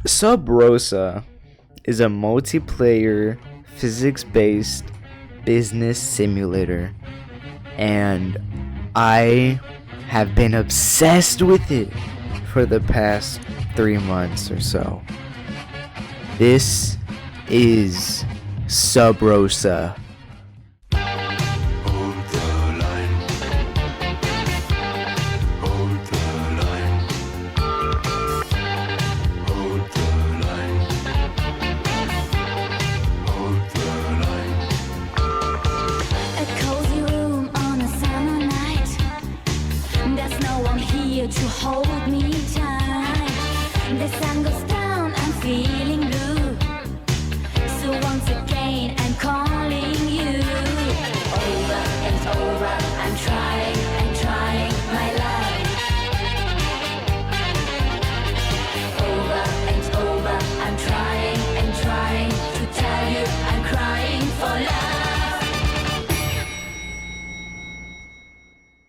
SubRosa is a multiplayer, physics-based business simulator, and I have been obsessed with it for the past 3 months or so. This is SubRosa. To hold me tight, the sun goes down, I'm feeling blue. So once again, I'm calling you. Over and over, I'm trying my life. Over and over, I'm trying to tell you I'm crying for love.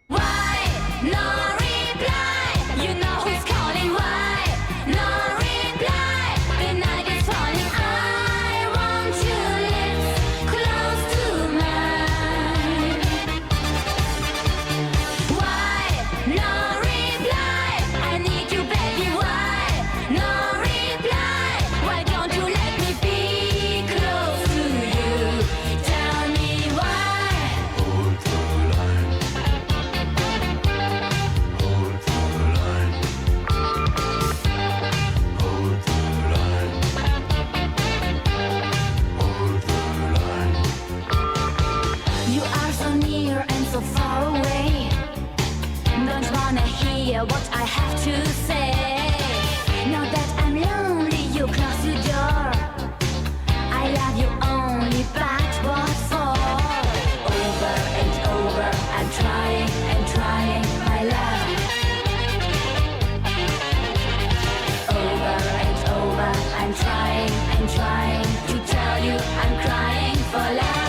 Why? No. You know who's calling, why? No reply, the night is falling. I want your lips close to mine. Why? No reply, I need you baby, why? No reply, why don't you let me be close to you? Tell me why. Hold the line. You are so near and so far away. Don't wanna hear what I have to say. Now that I'm lonely, you close your door. I love you only, but what for? Over and over, I'm trying my love. Over and over, I'm trying to tell you I'm crying for love.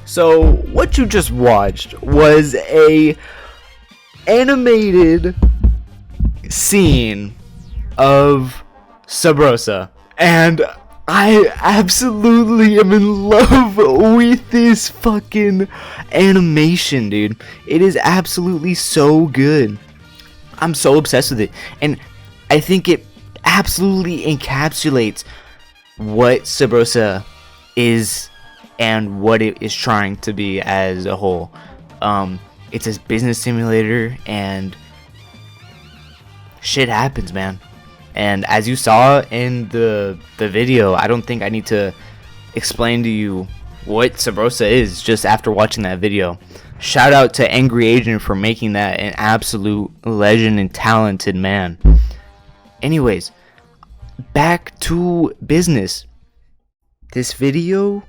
So what you just watched was a animated scene of SubRosa, and I absolutely am in love with this fucking animation, dude. It is absolutely so good. I'm so obsessed with it, and I think it absolutely encapsulates what SubRosa is and what it is trying to be as a whole. It's a business simulator, and shit happens, man. And as you saw in the video, I don't think I need to explain to you what SubRosa is just after watching that video. Shout out to Angry Agent for making that an absolute legend and talented man. Anyways, back to business. This video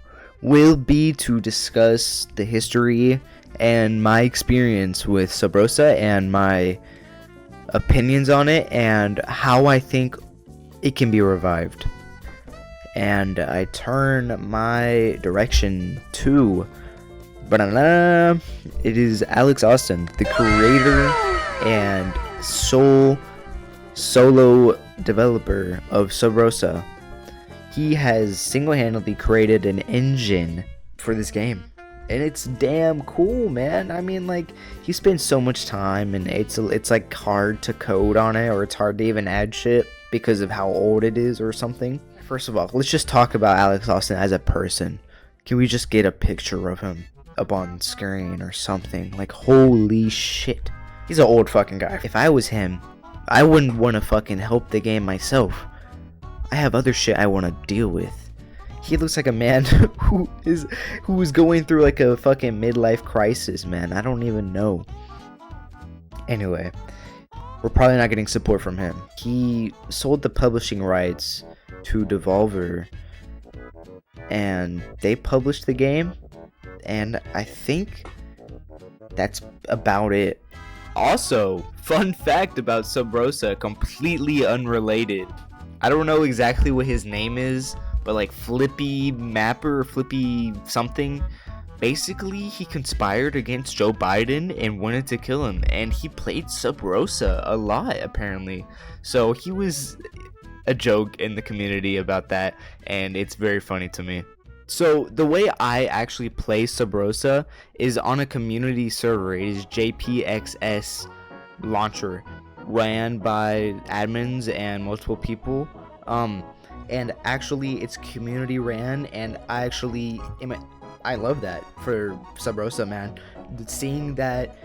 will be to discuss the history and my experience with SubRosa and my opinions on it and how I think it can be revived. And I turn my direction to it is Alex Austin, the creator and sole solo developer of SubRosa. He has single-handedly created an engine for this game, and it's damn cool, man. I mean, like, he spends so much time, and it's like hard to code on it, or it's hard to even add shit because of how old it is or something. First of all, let's just talk about Alex Austin as a person. Can we just get a picture of him up on screen or something? Like, holy shit. He's an old fucking guy. If I was him, I wouldn't want to fucking help the game myself. I have other shit I want to deal with. He looks like a man who is going through like a fucking midlife crisis, man. I don't even know. Anyway, we're probably not getting support from him. He sold the publishing rights to Devolver, and they published the game, and I think that's about it. Also, fun fact about SubRosa, completely unrelated. I don't know exactly what his name is, but like Flippy Mapper, Flippy something. Basically, he conspired against Joe Biden and wanted to kill him, and he played SubRosa a lot, apparently. So he was a joke in the community about that, and it's very funny to me. So the way I actually play SubRosa is on a community server. It is JPXS launcher, ran by admins and multiple people. And actually it's community ran, and I love that for SubRosa, man. Seeing that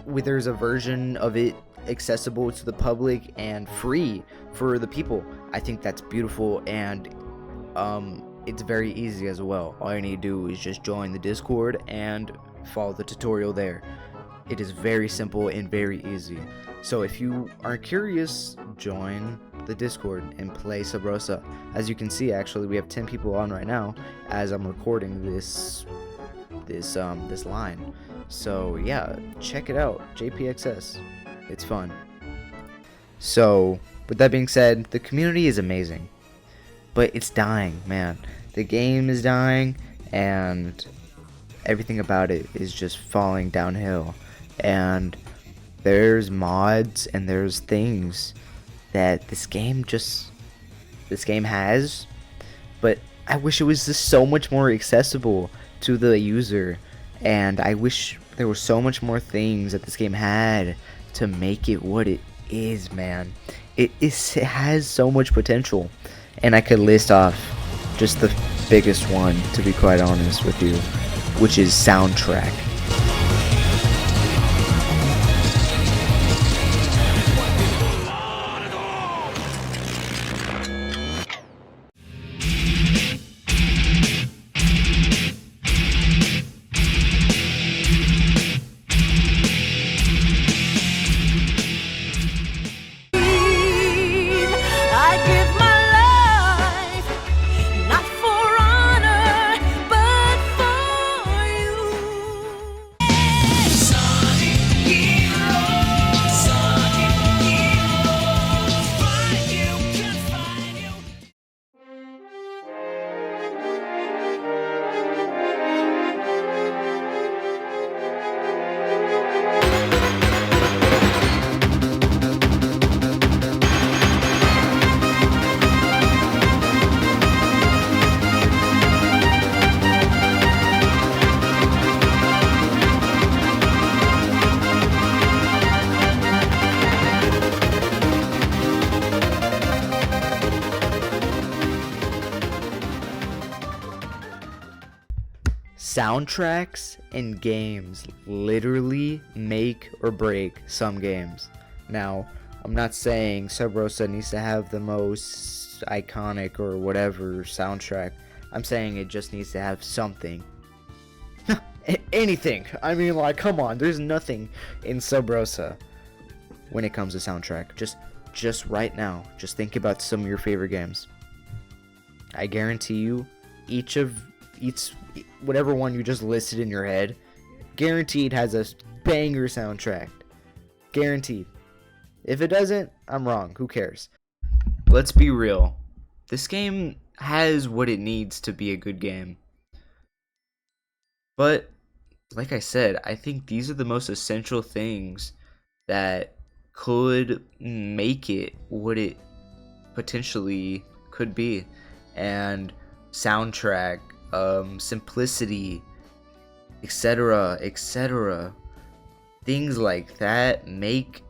there's a version of it accessible to the public and free for the people, I think that's beautiful, and it's very easy as well. All you need to do is just join the Discord and follow the tutorial there. It is very simple and very easy. So if you are curious, join the Discord and play SubRosa. As you can see, actually, we have 10 people on right now as I'm recording this line. So yeah, check it out, JPXS. It's fun. So with that being said, the community is amazing, but it's dying, man. The game is dying, and everything about it is just falling downhill. And there's mods and there's things that this game has, but I wish it was just so much more accessible to the user, and I wish there were so much more things that this game had to make it what it is, man. It has so much potential, and I could list off just the biggest one, to be quite honest with you, which is soundtrack. I give my life, not for honor, but for you. Sonic heroes, find you, can find you. Soundtracks in games literally make or break some games. Now, I'm not saying SubRosa needs to have the most iconic or whatever soundtrack. I'm saying it just needs to have something. Anything. I mean, like, come on. There's nothing in SubRosa when it comes to soundtrack. Just right now, just think about some of your favorite games. I guarantee you, each whatever one you just listed in your head, guaranteed has a banger soundtrack. Guaranteed. If it doesn't, I'm wrong. Who cares? Let's be real. This game has what it needs to be a good game. But, like I said, I think these are the most essential things that could make it what it potentially could be. And soundtrack, simplicity, etc., etc., things like that make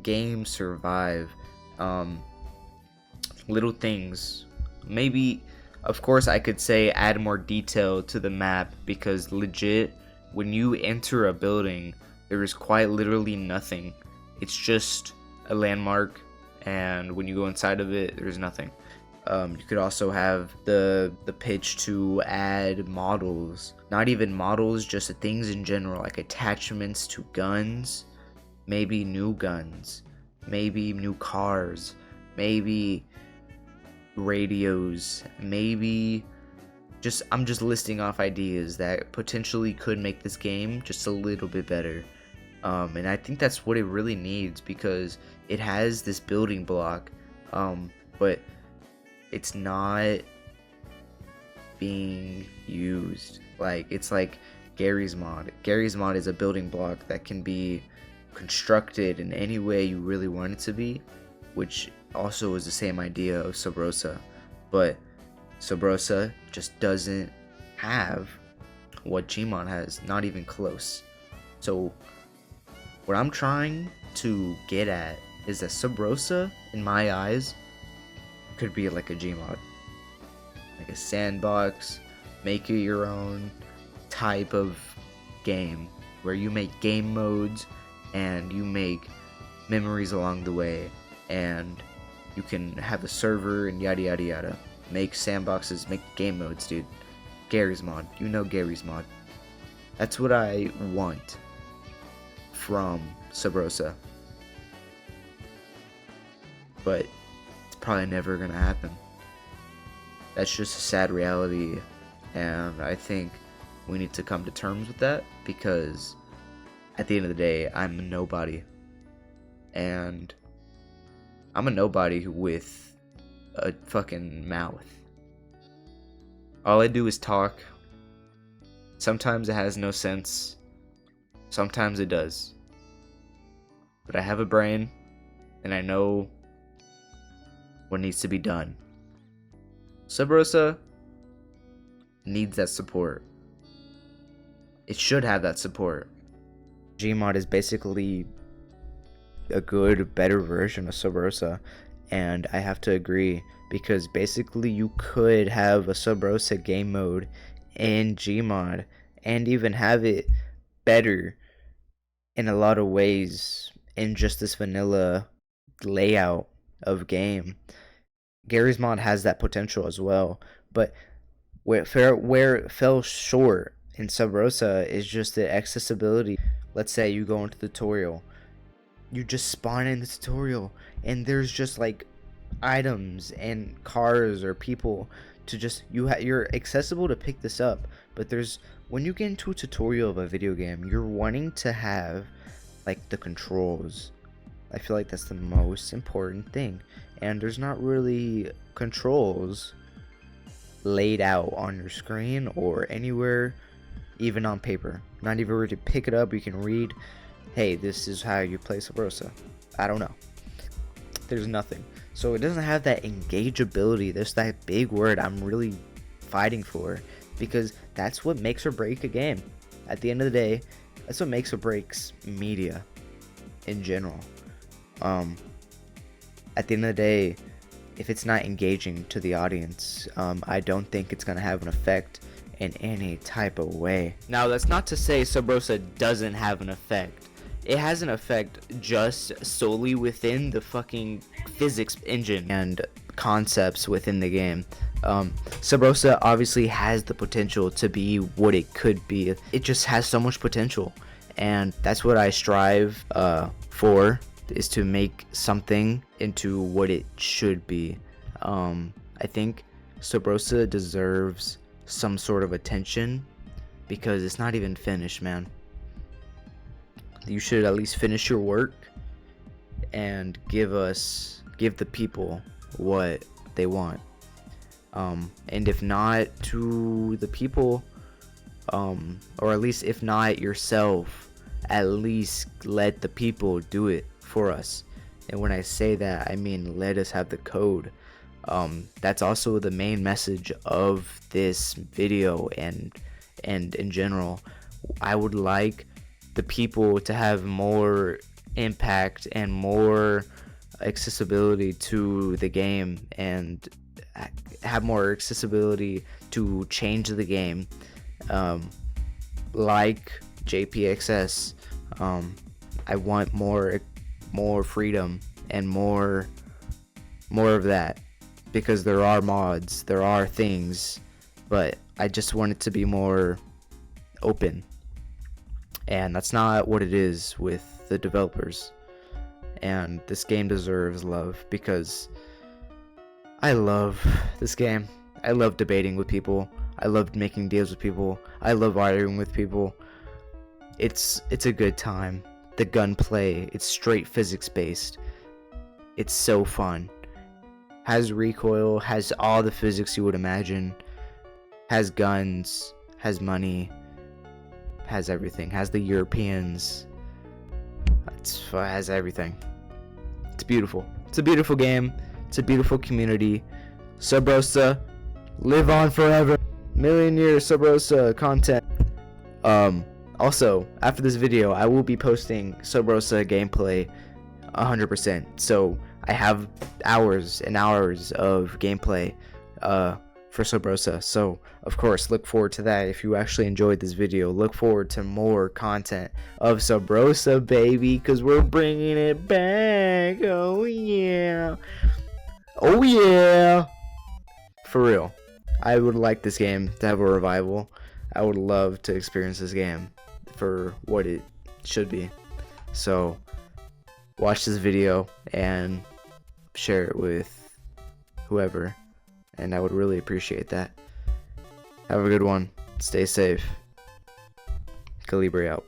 games survive. Little things, maybe, of course I could say add more detail to the map, because legit, when you enter a building, there is quite literally nothing. It's just a landmark, and when you go inside of it, there's nothing. You could also have the pitch to add models, not even models, just things in general, like attachments to guns, maybe new guns, maybe new cars, maybe radios, maybe just, I'm just listing off ideas that potentially could make this game just a little bit better. And I think that's what it really needs, because it has this building block, but it's not being used. Like, it's like Gary's mod. Gary's mod is a building block that can be constructed in any way you really want it to be, which also is the same idea of Sub Rosa, but Sub Rosa just doesn't have what Gmod has, not even close. So what I'm trying to get at is that Sub Rosa, in my eyes, could be like a Gmod, like a sandbox, make it your own type of game, where you make game modes and you make memories along the way, and you can have a server and yada yada yada. Make sandboxes, make game modes, dude. Gary's mod, you know Gary's mod. That's what I want from SubRosa, but it's probably never gonna happen. That's just a sad reality, and I think we need to come to terms with that, because at the end of the day, I'm a nobody, and I'm a nobody with a fucking mouth. All I do is talk. Sometimes it has no sense, sometimes it does, but I have a brain, and I know what needs to be done. SubRosa needs that support. It should have that support. Gmod is basically a good, better version of SubRosa, and I have to agree, because basically you could have a SubRosa game mode in Gmod and even have it better in a lot of ways in just this vanilla layout of game. Gary's mod has that potential as well, but where it fell short in SubRosa is just the accessibility. Let's say you go into the tutorial, you just spawn in the tutorial, and there's just like items and cars or people to just, you're accessible to pick this up, but there's, when you get into a tutorial of a video game, you're wanting to have like the controls. I feel like that's the most important thing, and there's not really controls laid out on your screen or anywhere, even on paper. Not even where to pick it up, you can read, hey, this is how you play SubRosa. I don't know. There's nothing. So it doesn't have that engageability. There's that big word I'm really fighting for, because that's what makes or break a game. At the end of the day, that's what makes or breaks media in general. At the end of the day, if it's not engaging to the audience, I don't think it's gonna have an effect in any type of way. Now, that's not to say SubRosa doesn't have an effect. It has an effect just solely within the fucking physics engine and concepts within the game. SubRosa obviously has the potential to be what it could be. It just has so much potential, and that's what I strive for, is to make something into what it should be. I think SubRosa deserves some sort of attention, because it's not even finished, man. You should at least finish your work and give the people what they want. And if not to the people, or at least if not yourself, at least let the people do it for us. And when I say that, I mean let us have the code. That's also the main message of this video, and in general. I would like the people to have more impact and more accessibility to the game, and have more accessibility to change the game, like JPXS. I want more freedom and more of that, because there are mods, there are things, but I just want it to be more open, and that's not what it is with the developers. And this game deserves love, because I love this game. I love debating with people. I love making deals with people. I love arguing with people. It's a good time. The gunplay, it's straight physics based. It's so fun. Has recoil, has all the physics you would imagine. Has guns, has money, has everything. Has the Europeans. Has everything. It's beautiful. It's a beautiful game. It's a beautiful community. SubRosa, live on forever. Million year SubRosa content. Also, after this video, I will be posting SubRosa gameplay 100%. So I have hours and hours of gameplay for SubRosa. So of course, look forward to that. If you actually enjoyed this video, look forward to more content of SubRosa, baby, because we're bringing it back. Oh yeah. Oh yeah. For real. I would like this game to have a revival. I would love to experience this game for what it should be. So watch this video and share it with whoever, and I would really appreciate that. Have a good one. Stay safe. Calibre out.